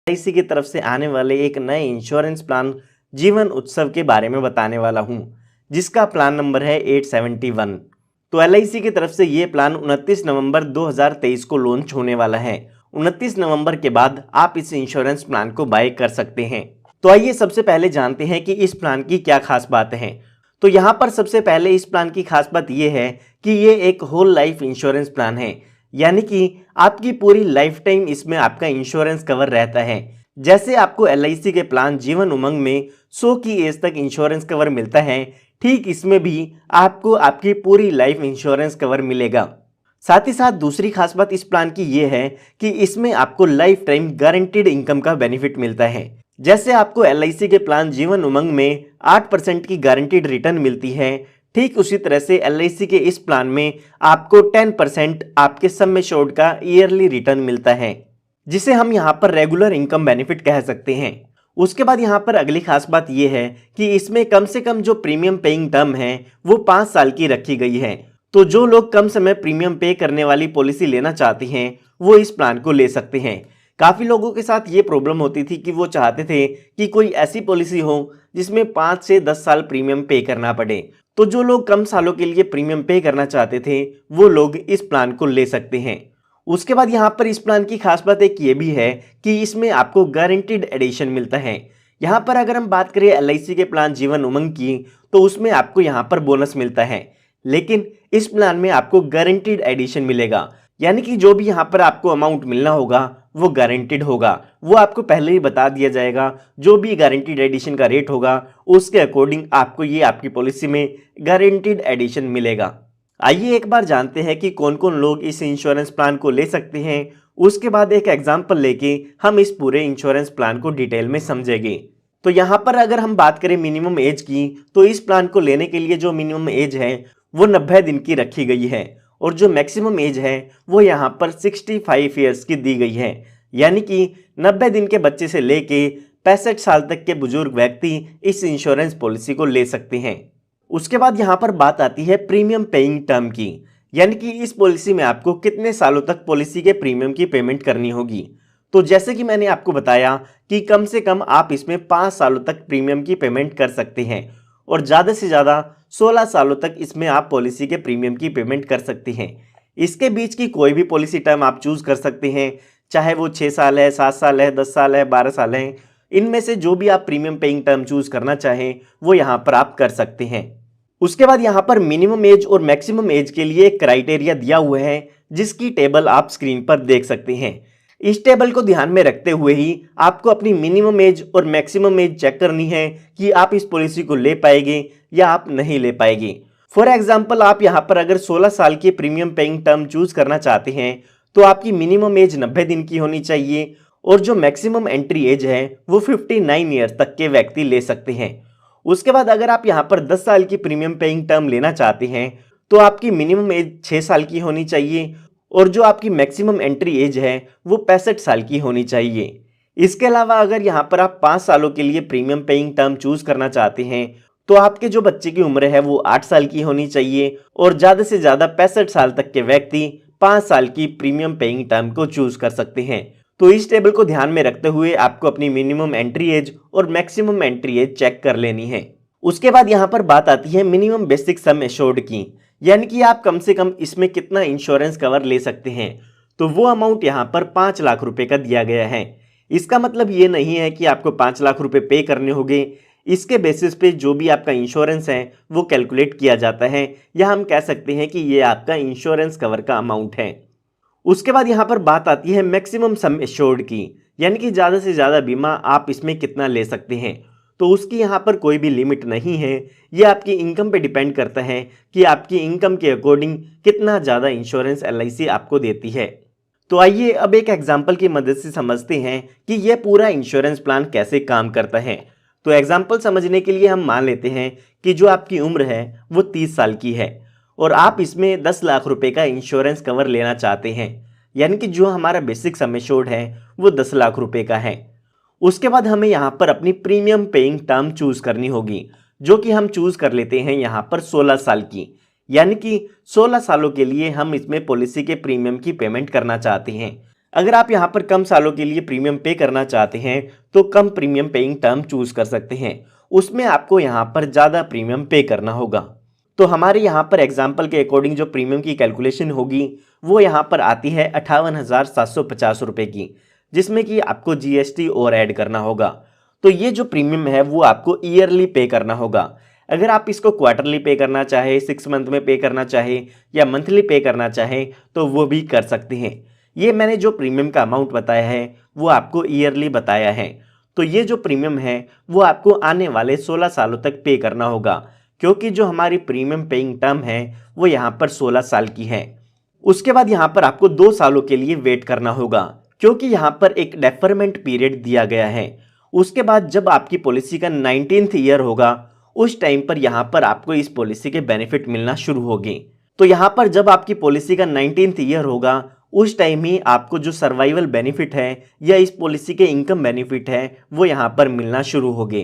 LIC की तरफ से आने वाले एक नए इंश्योरेंस प्लान जीवन उत्सव के बारे में बताने वाला हूं, जिसका प्लान नंबर है 871। तो एलआईसी की तरफ से ये प्लान 29 नवंबर 2023 को लॉन्च होने वाला है। 29 नवंबर के बाद आप इस इंश्योरेंस प्लान को बाय कर सकते हैं। तो आइए सबसे पहले जानते हैं कि इस प्लान की क्या खास बात है। तो यहाँ पर सबसे पहले इस प्लान की खास बात ये है कि ये एक होल लाइफ इंश्योरेंस प्लान है, यानी कि आपकी पूरी लाइफ टाइम इसमें आपका इंश्योरेंस कवर रहता है। जैसे आपको एलआईसी के प्लान जीवन उमंग में 100 की एज तक इंश्योरेंस कवर मिलता है, ठीक इसमें भी आपको आपकी पूरी लाइफ इंश्योरेंस कवर मिलेगा। साथ ही साथ दूसरी खास बात इस प्लान की ये है कि इसमें आपको लाइफ टाइम गारंटीड इनकम का बेनिफिट मिलता है। जैसे आपको एलआईसी के प्लान जीवन उमंग में 8% की गारंटीड रिटर्न मिलती है, ठीक उसी तरह से एलआईसी के इस प्लान में आपको 10% आपके सम एश्योर्ड का ईयरली रिटर्न मिलता है, जिसे हम यहाँ पर रेगुलर इनकम बेनिफिट कह सकते हैं। उसके बाद यहाँ पर अगली खास बात यह है कि इसमें कम से कम जो प्रीमियम पेइंग टर्म है वो 5 साल की रखी गई है। तो जो लोग कम समय प्रीमियम पे करने वाली पॉलिसी लेना चाहते हैं वो इस प्लान को ले सकते हैं। काफ़ी लोगों के साथ ये प्रॉब्लम होती थी कि वो चाहते थे कि कोई ऐसी पॉलिसी हो जिसमें 5 से 10 साल प्रीमियम पे करना पड़े। तो जो लोग कम सालों के लिए प्रीमियम पे करना चाहते थे वो लोग इस प्लान को ले सकते हैं। उसके बाद यहाँ पर इस प्लान की खास बात एक ये भी है कि इसमें आपको गारंटीड एडिशन मिलता है। यहाँ पर अगर हम बात करें एलआईसी के प्लान जीवन उमंग की, तो उसमें आपको यहाँ पर बोनस मिलता है, लेकिन इस प्लान में आपको गारंटीड एडिशन मिलेगा, यानी कि जो भी यहाँ पर आपको अमाउंट मिलना होगा वो गारंटीड होगा। वो आपको पहले ही बता दिया जाएगा, जो भी गारंटीड एडिशन का रेट होगा उसके अकॉर्डिंग आपको ये आपकी पॉलिसी में गारंटीड एडिशन मिलेगा। आइए एक बार जानते हैं कि कौन कौन लोग इस इंश्योरेंस प्लान को ले सकते हैं। उसके बाद एक एग्जाम्पल लेके हम इस पूरे इंश्योरेंस प्लान को डिटेल में समझेंगे। तो यहाँ पर अगर हम बात करें मिनिमम एज की, तो इस प्लान को लेने के लिए जो मिनिमम एज है वो 90 दिन की रखी गई है, और जो मैक्सिमम एज है वो यहाँ पर 65 ईयर्स की दी गई है, यानी कि 90 दिन के बच्चे से लेके 65 साल तक के बुजुर्ग व्यक्ति इस इंश्योरेंस पॉलिसी को ले सकते हैं। उसके बाद यहाँ पर बात आती है प्रीमियम पेइंग टर्म की, यानी कि इस पॉलिसी में आपको कितने सालों तक पॉलिसी के प्रीमियम की पेमेंट करनी होगी। तो जैसे कि मैंने आपको बताया कि कम से कम आप इसमें 5 सालों तक प्रीमियम की पेमेंट कर सकते हैं, और ज़्यादा से ज़्यादा 16 सालों तक इसमें आप पॉलिसी के प्रीमियम की पेमेंट कर सकते हैं। इसके बीच की कोई भी पॉलिसी टर्म आप चूज़ कर सकते हैं, चाहे वो 6 साल है, 7 साल है, 10 साल है, 12 साल है। इनमें से जो भी आप प्रीमियम पेइंग टर्म चूज़ करना चाहें वो यहाँ पर आप कर सकते हैं। उसके बाद यहाँ पर मिनिमम एज और मैक्सिमम एज के लिए एक क्राइटेरिया दिया हुआ है, जिसकी टेबल आप स्क्रीन पर देख सकते हैं। इस टेबल को ध्यान में रखते हुए ही आपको अपनी मिनिमम एज और मैक्सिमम एज चेक करनी है कि आप इस पॉलिसी को ले पाएंगे या आप नहीं ले पाएंगे। फॉर एग्जाम्पल, आप यहाँ पर अगर 16 साल की प्रीमियम पेइंग टर्म चूज करना चाहते हैं तो आपकी मिनिमम एज 90 दिन की होनी चाहिए, और जो मैक्सिमम एंट्री एज है वो 59 ईयर तक के व्यक्ति ले सकते हैं। उसके बाद अगर आप यहाँ पर 10 साल की प्रीमियम पेइंग टर्म लेना चाहते हैं तो आपकी मिनिमम एज 6 साल की होनी चाहिए, और जो आपकी मैक्सिमम एंट्री एज है वो 65 साल की होनी चाहिए। इसके अलावा अगर यहाँ पर आप 5 सालों के लिए प्रीमियम पेइंग टर्म चूज करना चाहते हैं तो आपके जो बच्चे की उम्र है वो 8 साल की होनी चाहिए, और ज़्यादा से ज़्यादा 65 साल तक के व्यक्ति 5 साल की प्रीमियम पेइंग टर्म को चूज कर सकते हैं। तो इस टेबल को ध्यान में रखते हुए आपको अपनी मिनिमम एंट्री एज और मैक्सिमम एंट्री एज चेक कर लेनी है। उसके बाद यहाँ पर बात आती है मिनिमम बेसिक सम एश्योर्ड की, यानी कि आप कम से कम इसमें कितना इंश्योरेंस कवर ले सकते हैं। तो वो अमाउंट यहाँ पर 5 लाख रुपए का दिया गया है। इसका मतलब ये नहीं है कि आपको 5 लाख रुपए पे करने होंगे। इसके बेसिस पे जो भी आपका इंश्योरेंस है वो कैलकुलेट किया जाता है, या हम कह सकते हैं कि ये आपका इंश्योरेंस कवर का अमाउंट है। उसके बाद यहाँ पर बात आती है मैक्सिमम सम एश्योर्ड की, यानी कि ज़्यादा से ज़्यादा बीमा आप इसमें कितना ले सकते हैं। तो उसकी यहाँ पर कोई भी लिमिट नहीं है, ये आपकी इनकम पे डिपेंड करता है कि आपकी इनकम के अकॉर्डिंग कितना ज़्यादा इंश्योरेंस एलआईसी आपको देती है। तो आइए अब एक एग्जाम्पल की मदद से समझते हैं कि यह पूरा इंश्योरेंस प्लान कैसे काम करता है। तो एग्जाम्पल समझने के लिए हम मान लेते हैं कि जो आपकी उम्र है वो 30 साल की है, और आप इसमें 10 लाख रुपए का इंश्योरेंस कवर लेना चाहते हैं, यानी कि जो हमारा बेसिक सम एश्योर्ड है वो 10 लाख रुपए का है। उसके बाद हमें यहाँ पर अपनी प्रीमियम पेइंग टर्म चूज करनी होगी, जो कि हम चूज कर लेते हैं यहाँ पर 16 साल की, यानी कि 16 सालों के लिए हम इसमें पॉलिसी के प्रीमियम की पेमेंट करना चाहते हैं। अगर आप यहाँ पर कम सालों के लिए प्रीमियम पे करना चाहते हैं तो कम प्रीमियम पेइंग टर्म चूज कर सकते हैं, उसमें आपको यहाँ पर ज़्यादा प्रीमियम पे करना होगा। तो हमारे यहाँ पर एग्जाम्पल के अकॉर्डिंग जो प्रीमियम की कैलकुलेशन होगी वो यहाँ पर आती है 58,750 रुपये की, जिसमें कि आपको जीएसटी और ऐड करना होगा। तो ये जो प्रीमियम है वो आपको ईयरली पे करना होगा। अगर आप इसको क्वार्टरली पे करना चाहे, 6 मंथ में पे करना चाहे या मंथली पे करना चाहे तो वो भी कर सकते हैं। ये मैंने जो प्रीमियम का अमाउंट बताया है वो आपको ईयरली बताया है। तो ये जो प्रीमियम है वो आपको आने वाले 16 सालों तक पे करना होगा, क्योंकि जो हमारी प्रीमियम पेइंग टर्म है वो यहाँ पर 16 साल की है। उसके बाद यहाँ पर आपको 2 सालों के लिए वेट करना होगा, क्योंकि यहाँ पर एक डेफरमेंट पीरियड दिया गया है। उसके बाद जब आपकी पॉलिसी का 19th ईयर होगा उस टाइम पर यहाँ पर आपको इस पॉलिसी के बेनिफिट मिलना शुरू होंगे। तो यहाँ पर जब आपकी पॉलिसी का 19th ईयर होगा उस टाइम ही आपको जो सर्वाइवल बेनिफिट है या इस पॉलिसी के इनकम बेनिफिट है वो यहाँ पर मिलना शुरू होंगे।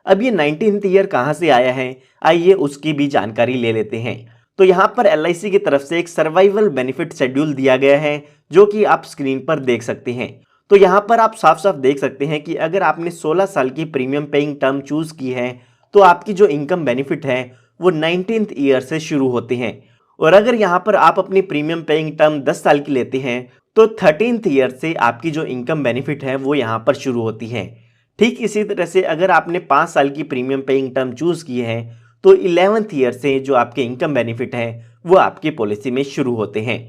अब ये 19th ईयर कहाँ से आया है, आइए उसकी भी जानकारी ले लेते हैं। तो यहाँ पर LIC की तरफ से एक सर्वाइवल बेनिफिट शेड्यूल दिया गया है जो कि आप स्क्रीन पर देख सकते हैं। तो यहाँ पर आप साफ साफ देख सकते हैं कि अगर आपने 16 साल की प्रीमियम पेइंग टर्म चूज की है तो आपकी जो इनकम बेनिफिट है वो 19th ईयर से शुरू होते हैं, और अगर यहाँ पर आप अपनी प्रीमियम पेइंग टर्म 10 साल की लेते हैं तो 13th ईयर से आपकी जो इनकम बेनिफिट है वो यहाँ पर शुरू होती है। ठीक इसी तरह से अगर आपने 5 साल की प्रीमियम पेइंग टर्म चूज की है तो 11th ईयर से जो आपके इनकम बेनिफिट है वो आपकी पॉलिसी में शुरू होते हैं।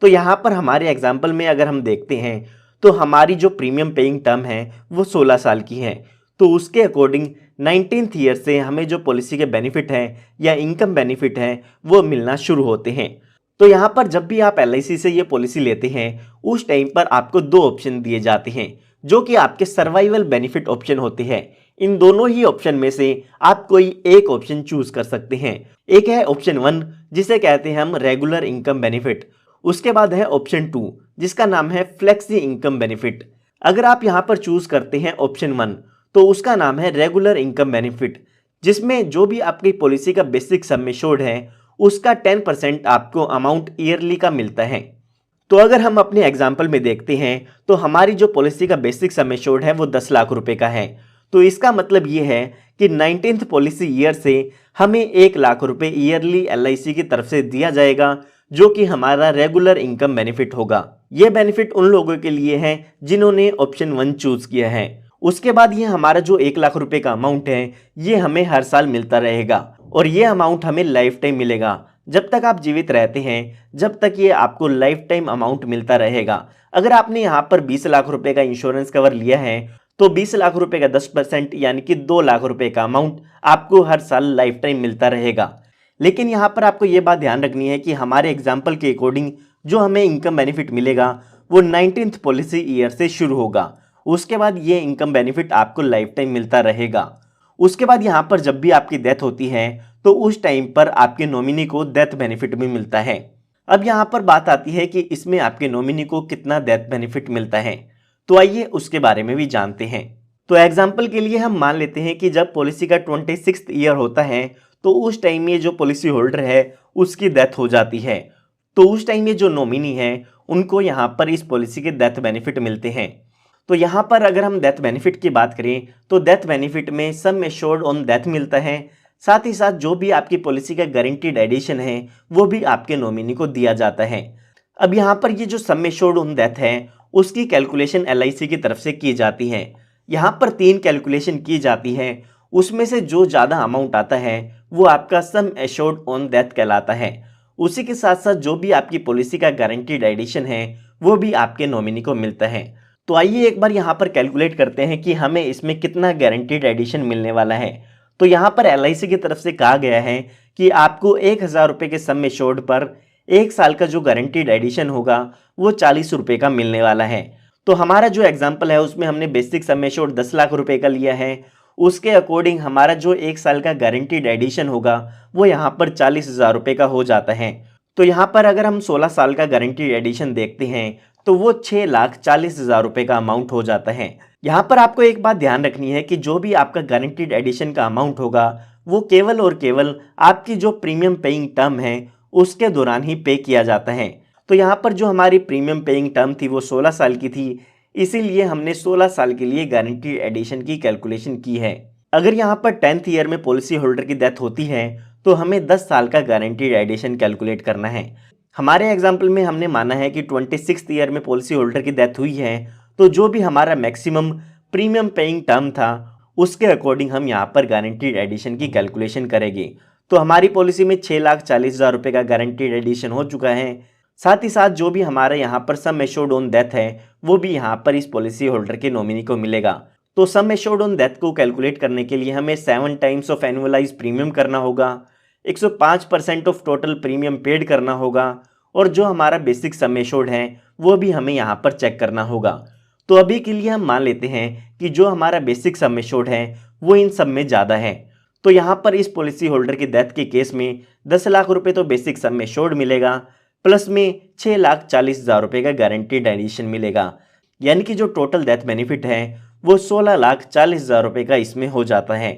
तो यहाँ पर हमारे एग्जाम्पल में अगर हम देखते हैं तो हमारी जो प्रीमियम पेइंग टर्म है वो 16 साल की है, तो उसके अकॉर्डिंग 19th ईयर से हमें जो पॉलिसी के बेनिफिट है या इनकम बेनिफिट है वो मिलना शुरू होते हैं। तो यहाँ पर जब भी आप LIC से ये पॉलिसी लेते हैं उस टाइम पर आपको 2 ऑप्शन दिए जाते हैं जो कि आपके सर्वाइवल बेनिफिट ऑप्शन होते हैं। इन दोनों ही ऑप्शन में से आप कोई एक ऑप्शन चूज कर सकते हैं। एक है ऑप्शन 1 जिसे कहते हैं हम रेगुलर इनकम बेनिफिट, उसके बाद है ऑप्शन 2 जिसका नाम है फ्लेक्सी इनकम बेनिफिट। अगर आप यहाँ पर चूज करते हैं ऑप्शन 1 तो उसका नाम है रेगुलर इनकम बेनिफिट, जिसमें जो भी आपकी पॉलिसी का बेसिक सम एश्योर्ड है उसका 10% आपको अमाउंट ईयरली का मिलता है। तो अगर हम अपने एग्जाम्पल में देखते हैं तो हमारी जो पॉलिसी का बेसिक सम एश्योर्ड है वो 10 लाख रुपए का है। तो इसका मतलब ये है कि 19th पॉलिसी ईयर से हमें 1 लाख रुपए ईयरली LIC की तरफ से दिया जाएगा जो कि हमारा रेगुलर इनकम बेनिफिट होगा। ये बेनिफिट उन लोगों के लिए है जिन्होंने ऑप्शन 1 चूज किया है। उसके बाद ये हमारा जो 1 लाख रुपए का अमाउंट है ये हमें हर साल मिलता रहेगा, और ये अमाउंट हमें लाइफ टाइम मिलेगा। जब तक आप जीवित रहते हैं जब तक ये आपको लाइफ टाइम अमाउंट मिलता रहेगा। अगर आपने यहाँ पर 20 लाख रुपए का इंश्योरेंस कवर लिया है तो 20 लाख रुपए का 10% यानी कि 2 लाख रुपए का अमाउंट आपको हर साल लाइफ टाइम मिलता रहेगा। लेकिन यहाँ पर आपको ये बात ध्यान रखनी है कि हमारे एग्जाम्पल के अकॉर्डिंग जो हमें इनकम बेनिफिट मिलेगा वो 19th पॉलिसी ईयर से शुरू होगा। उसके बाद ये इनकम बेनिफिट आपको लाइफ टाइम मिलता रहेगा। उसके बाद यहाँ पर जब भी आपकी डेथ होती है तो उस टाइम पर आपके नॉमिनी को डेथ बेनिफिट भी मिलता है। अब यहाँ पर बात आती है कि इसमें आपके नॉमिनी को कितना डेथ बेनिफिट मिलता है, तो आइए उसके बारे में भी जानते हैं। तो एग्जाम्पल के लिए हम मान लेते हैं कि जब पॉलिसी का 26th ईयर होता है तो उस टाइम ये जो पॉलिसी होल्डर है उसकी डेथ हो जाती है। तो उस टाइम ये जो नॉमिनी है उनको यहाँ पर इस पॉलिसी के डेथ बेनिफिट मिलते हैं। तो यहाँ पर अगर हम डेथ बेनिफिट की बात करें तो डेथ बेनिफिट में सम एश्योर्ड ऑन डेथ मिलता है, साथ ही साथ जो भी आपकी पॉलिसी का गारंटीड एडिशन है वो भी आपके नॉमिनी को दिया जाता है। अब यहाँ पर ये जो सम एश्योर्ड ऑन डेथ है उसकी कैलकुलेशन LIC की तरफ से की जाती है। यहाँ पर 3 कैलकुलेशन की जाती है, उसमें से जो ज़्यादा अमाउंट आता है वो आपका सम एश्योर्ड ऑन डेथ कहलाता है। उसी के साथ साथ जो भी आपकी पॉलिसी का गारंटीड एडिशन है वो भी आपके नॉमिनी को मिलता है। तो आइए एक बार यहाँ पर कैलकुलेट करते हैं कि हमें इसमें कितना गारंटीड एडिशन मिलने वाला है। तो यहाँ पर LIC की तरफ से कहा गया है कि आपको 1000 रुपये के सम एश्योर्ड पर 1 साल का जो गारंटीड एडिशन होगा वो 40 रुपये का मिलने वाला है। तो हमारा जो एग्जाम्पल है उसमें हमने बेसिक सम एश्योर्ड 10 लाख रुपए का लिया है, उसके अकॉर्डिंग हमारा जो 1 साल का गारंटीड एडिशन होगा वो यहाँ पर 40,000 रुपये का हो जाता है। तो यहाँ पर अगर हम 16 साल का गारंटीड एडिशन देखते हैं तो वो 6,40,000 रुपये का अमाउंट हो जाता है। यहाँ पर आपको एक बात ध्यान रखनी है कि जो भी आपका गारंटीड एडिशन का अमाउंट होगा वो केवल और केवल आपकी जो प्रीमियम पेइंग टर्म है उसके दौरान ही पे किया जाता है। तो तो यहाँ पर जो हमारी प्रीमियम पेइंग टर्म थी वो 16 साल की थी, इसीलिए हमने 16 साल के लिए गारंटीड एडिशन की कैलकुलेशन की है। अगर यहाँ पर 10th ईयर में पॉलिसी होल्डर की डेथ होती है तो हमें 10 साल का गारंटीड एडिशन कैलकुलेट करना है। हमारे एग्जाम्पल में हमने माना है कि 26th ईयर में पॉलिसी होल्डर की डेथ हुई है, तो जो भी हमारा मैक्सिमम प्रीमियम पेइंग टर्म था उसके अकॉर्डिंग हम यहाँ पर गारंटीड एडिशन की कैलकुलेशन करेंगे। तो हमारी पॉलिसी में 6,40,000 रुपये का गारंटीड एडिशन हो चुका है। साथ ही साथ जो भी हमारे यहाँ पर सम एश्योर्ड ऑन डेथ है वो भी यहाँ पर इस पॉलिसी होल्डर के नॉमिनी को मिलेगा। तो सम एश्योर्ड ऑन डेथ को कैलकुलेट करने के लिए हमें 7 टाइम्स ऑफ एनुअलाइज प्रीमियम करना होगा, 105% ऑफ टोटल प्रीमियम पेड करना होगा, और जो हमारा बेसिक सम एश्योर्ड है वो भी हमें यहाँ पर चेक करना होगा। तो अभी के लिए हम मान लेते हैं कि जो हमारा बेसिक सम एश्योर्ड है वो इन सब में ज़्यादा है। तो यहाँ पर इस पॉलिसी होल्डर की डेथ के केस में 10 लाख रुपए तो बेसिक सम एश्योर्ड मिलेगा, प्लस में 6,40,000 रुपये का गारंटीड एडिशन मिलेगा, यानी कि जो टोटल डेथ बेनिफिट है वो 16,40,000 रुपये का इसमें हो जाता है।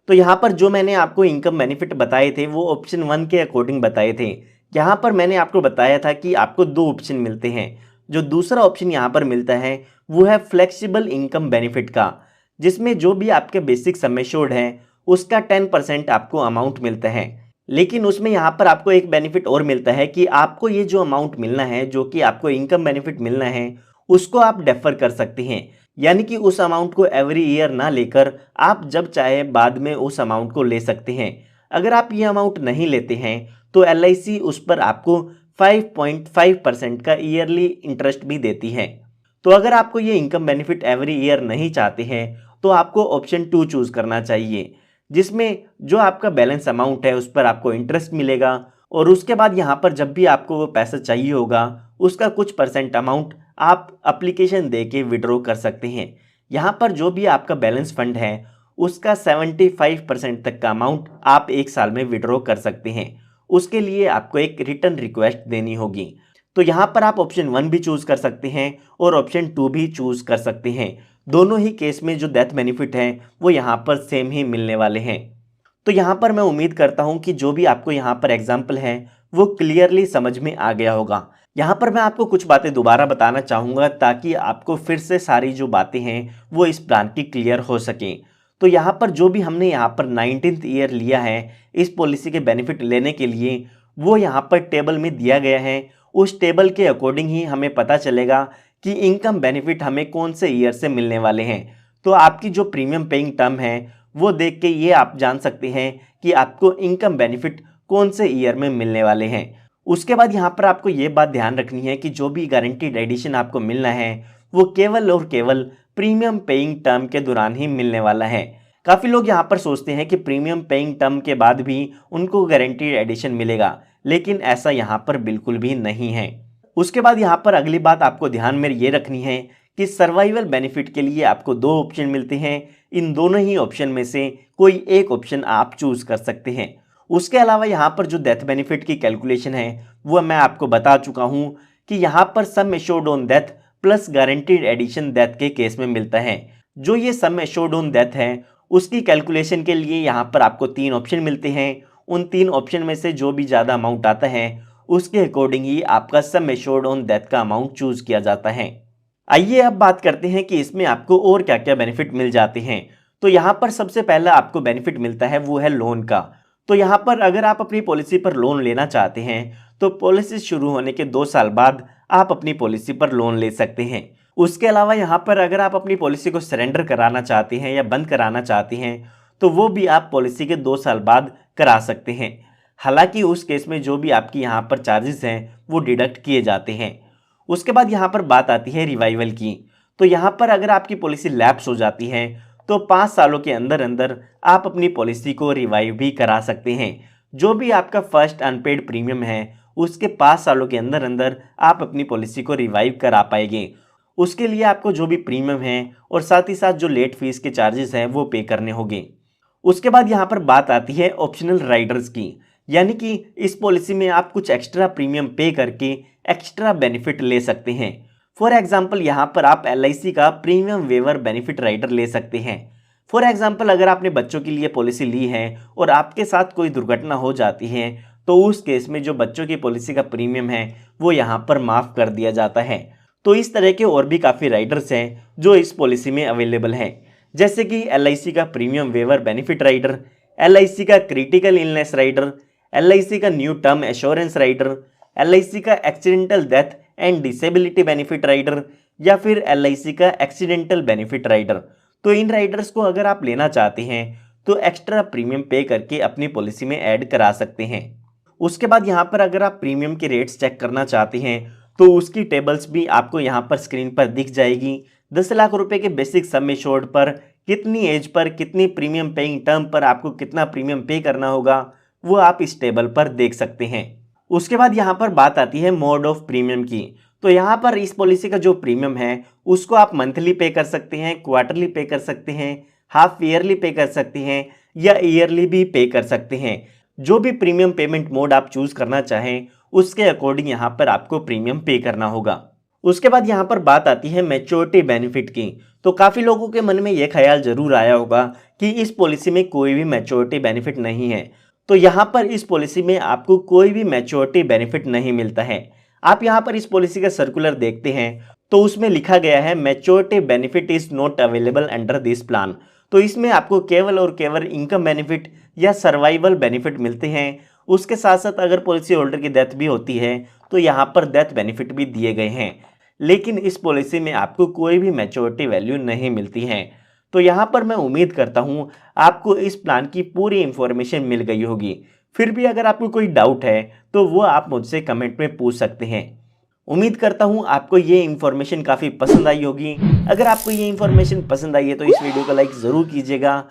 तो यहाँ पर जो मैंने आपको इनकम बेनिफिट बताए थे वो ऑप्शन 1 के अकॉर्डिंग बताए थे। यहाँ पर मैंने आपको बताया था कि आपको 2 ऑप्शन मिलते हैं। जो दूसरा ऑप्शन यहाँ पर मिलता है वो है फ्लेक्सिबल इनकम बेनिफिट का, जिसमें जो भी आपके बेसिक सम एश्योर्ड है उसका 10% आपको अमाउंट मिलता है। लेकिन उसमें यहाँ पर आपको एक बेनिफिट और मिलता है कि आपको ये जो अमाउंट मिलना है, जो कि आपको इनकम बेनिफिट मिलना है, उसको आप डेफर कर सकते हैं। यानी कि उस अमाउंट को एवरी ईयर ना लेकर आप जब चाहे बाद में उस अमाउंट को ले सकते हैं। अगर आप ये अमाउंट नहीं लेते हैं तो LIC उस पर आपको 5.5% का ईयरली इंटरेस्ट भी देती है। तो अगर आपको ये इनकम बेनिफिट एवरी ईयर नहीं चाहते हैं तो आपको ऑप्शन 2 चूज़ करना चाहिए, जिसमें जो आपका बैलेंस अमाउंट है उस पर आपको इंटरेस्ट मिलेगा, और उसके बाद यहाँ पर जब भी आपको वो पैसा चाहिए होगा उसका कुछ परसेंट अमाउंट आप एप्लीकेशन दे के विड्रॉ कर सकते हैं। यहाँ पर जो भी आपका बैलेंस फंड है उसका 75% तक का अमाउंट आप 1 साल में विड्रॉ कर सकते हैं। उसके लिए आपको एक रिटर्न रिक्वेस्ट देनी होगी। तो यहाँ पर आप ऑप्शन 1 भी चूज़ कर सकते हैं और ऑप्शन 2 भी चूज़ कर सकते हैं। दोनों ही केस में जो डेथ बेनिफिट है वो यहाँ पर सेम ही मिलने वाले हैं। तो यहाँ पर मैं उम्मीद करता हूँ कि जो भी आपको यहाँ पर एग्जाम्पल है वो क्लियरली समझ में आ गया होगा। यहाँ पर मैं आपको कुछ बातें दोबारा बताना चाहूँगा ताकि आपको फिर से सारी जो बातें हैं वो इस प्लान की क्लियर हो सकें। तो यहाँ पर जो भी हमने यहाँ पर 19th ईयर लिया है इस पॉलिसी के बेनिफिट लेने के लिए, वो यहाँ पर टेबल में दिया गया है। उस टेबल के अकॉर्डिंग ही हमें पता चलेगा कि इनकम बेनिफिट हमें कौन से ईयर से मिलने वाले हैं। तो आपकी जो प्रीमियम पेइंग टर्म है वो देख के ये आप जान सकते हैं कि आपको इनकम बेनिफिट कौन से ईयर में मिलने वाले हैं। उसके बाद यहाँ पर आपको ये बात ध्यान रखनी है कि जो भी गारंटीड एडिशन आपको मिलना है वो केवल और केवल प्रीमियम पेइंग टर्म के दौरान ही मिलने वाला है। काफ़ी लोग यहाँ पर सोचते हैं कि प्रीमियम पेइंग टर्म के बाद भी उनको गारंटीड एडिशन मिलेगा, लेकिन ऐसा यहाँ पर बिल्कुल भी नहीं है। उसके बाद यहाँ पर अगली बात आपको ध्यान में ये रखनी है कि सर्वाइवल बेनिफिट के लिए आपको 2 ऑप्शन मिलते हैं। इन दोनों ही ऑप्शन में से कोई एक ऑप्शन आप चूज़ कर सकते हैं। उसके अलावा यहाँ पर जो डेथ बेनिफिट की कैलकुलेशन है वो मैं आपको बता चुका हूँ कि यहाँ पर sum assured on death plus guaranteed addition death के केस में मिलता है। जो ये सम एश्योर्ड ऑन डेथ है उसकी कैलकुलेशन के लिए यहाँ पर आपको 3 ऑप्शन मिलते हैं। उन 3 ऑप्शन में से जो भी ज़्यादा अमाउंट आता है उसके अकॉर्डिंग ही आपका सम एश्योर्ड ऑन डेथ का अमाउंट चूज़ किया जाता है। आइए अब बात करते हैं कि इसमें आपको और क्या क्या बेनिफिट मिल जाते हैं। तो यहाँ पर सबसे पहला आपको बेनिफिट मिलता है वो है लोन का। तो यहाँ पर अगर आप अपनी पॉलिसी पर लोन लेना चाहते हैं तो पॉलिसी शुरू होने के 2 साल बाद आप अपनी पॉलिसी पर लोन ले सकते हैं। उसके अलावा यहाँ पर अगर आप अपनी पॉलिसी को सरेंडर कराना चाहते हैं या बंद कराना चाहते हैं तो वो भी आप पॉलिसी के 2 साल बाद करा सकते हैं। हालांकि उस केस में जो भी आपकी यहाँ पर चार्जेस हैं वो डिडक्ट किए जाते हैं। उसके बाद यहाँ पर बात आती है रिवाइवल की। तो यहाँ पर अगर आपकी पॉलिसी लैप्स हो जाती है तो 5 सालों के अंदर अंदर आप अपनी पॉलिसी को रिवाइव भी करा सकते हैं। जो भी आपका फर्स्ट अनपेड प्रीमियम है उसके 5 सालों के अंदर अंदर आप अपनी पॉलिसी को रिवाइव करा पाएंगे। उसके लिए आपको जो भी प्रीमियम है और साथ ही साथ जो लेट फीस के चार्जेस हैं वो पे करने होंगे। उसके बाद यहाँ पर बात आती है ऑप्शनल राइडर्स की, यानी कि इस पॉलिसी में आप कुछ एक्स्ट्रा प्रीमियम पे करके एक्स्ट्रा बेनिफिट ले सकते हैं। फॉर एग्जांपल यहाँ पर आप LIC का प्रीमियम वेवर बेनिफिट राइडर ले सकते हैं। फॉर एग्जांपल अगर आपने बच्चों के लिए पॉलिसी ली है और आपके साथ कोई दुर्घटना हो जाती है तो उस केस में जो बच्चों की पॉलिसी का प्रीमियम है वो यहाँ पर माफ़ कर दिया जाता है। तो इस तरह के और भी काफ़ी राइडर्स हैं जो इस पॉलिसी में अवेलेबल हैं, जैसे कि LIC का premium waiver benefit rider, LIC का क्रिटिकल इलनेस राइडर, LIC का new term assurance rider, LIC का accidental death and disability benefit rider या फिर LIC का एक्सीडेंटल बेनिफिट राइडर। तो इन राइडर्स को अगर आप लेना चाहते हैं तो एक्स्ट्रा प्रीमियम पे करके अपनी पॉलिसी में ऐड करा सकते हैं। उसके बाद यहाँ पर अगर आप प्रीमियम के रेट्स चेक करना चाहते हैं तो उसकी टेबल्स भी आपको यहाँ पर स्क्रीन पर दिख जाएगी। 10 लाख रुपए के बेसिक सम एश्योर्ड पर कितनी एज पर कितनी प्रीमियम पेइंग टर्म पर आपको कितना प्रीमियम पे करना होगा वो आप इस टेबल पर देख सकते हैं। उसके बाद यहाँ पर बात आती है मोड ऑफ प्रीमियम की। तो यहाँ पर इस पॉलिसी का जो प्रीमियम है उसको आप मंथली पे कर सकते हैं, क्वार्टरली पे कर सकते हैं, हाफ ईयरली पे कर सकते हैं या ईयरली भी पे कर सकते हैं। जो भी प्रीमियम पेमेंट मोड आप चूज करना चाहें उसके अकॉर्डिंग यहाँ पर आपको प्रीमियम पे करना होगा। उसके बाद यहाँ पर बात आती है मैच्योरिटी बेनिफिट की। तो काफ़ी लोगों के मन में यह ख्याल जरूर आया होगा कि इस पॉलिसी में कोई भी मैच्योरिटी बेनिफिट नहीं है। तो यहाँ पर इस पॉलिसी में आपको कोई भी मैच्योरिटी बेनिफिट नहीं मिलता है। आप यहाँ पर इस पॉलिसी का सर्कुलर देखते हैं तो उसमें लिखा गया है maturity benefit is not available under this plan. तो इसमें आपको केवल और केवल इनकम बेनिफिट या सर्वाइवल बेनिफिट मिलते हैं। उसके साथ साथ अगर पॉलिसी होल्डर की डेथ भी होती है तो यहाँ पर डेथ बेनिफिट भी दिए गए हैं, लेकिन इस पॉलिसी में आपको कोई भी मैच्योरिटी वैल्यू नहीं मिलती है। तो यहाँ पर मैं उम्मीद करता हूँ आपको इस प्लान की पूरी इंफॉर्मेशन मिल गई होगी। फिर भी अगर आपको कोई डाउट है तो वो आप मुझसे कमेंट में पूछ सकते हैं। उम्मीद करता हूँ आपको ये इन्फॉर्मेशन काफ़ी पसंद आई होगी। अगर आपको ये इन्फॉर्मेशन पसंद आई है तो इस वीडियो को लाइक ज़रूर कीजिएगा।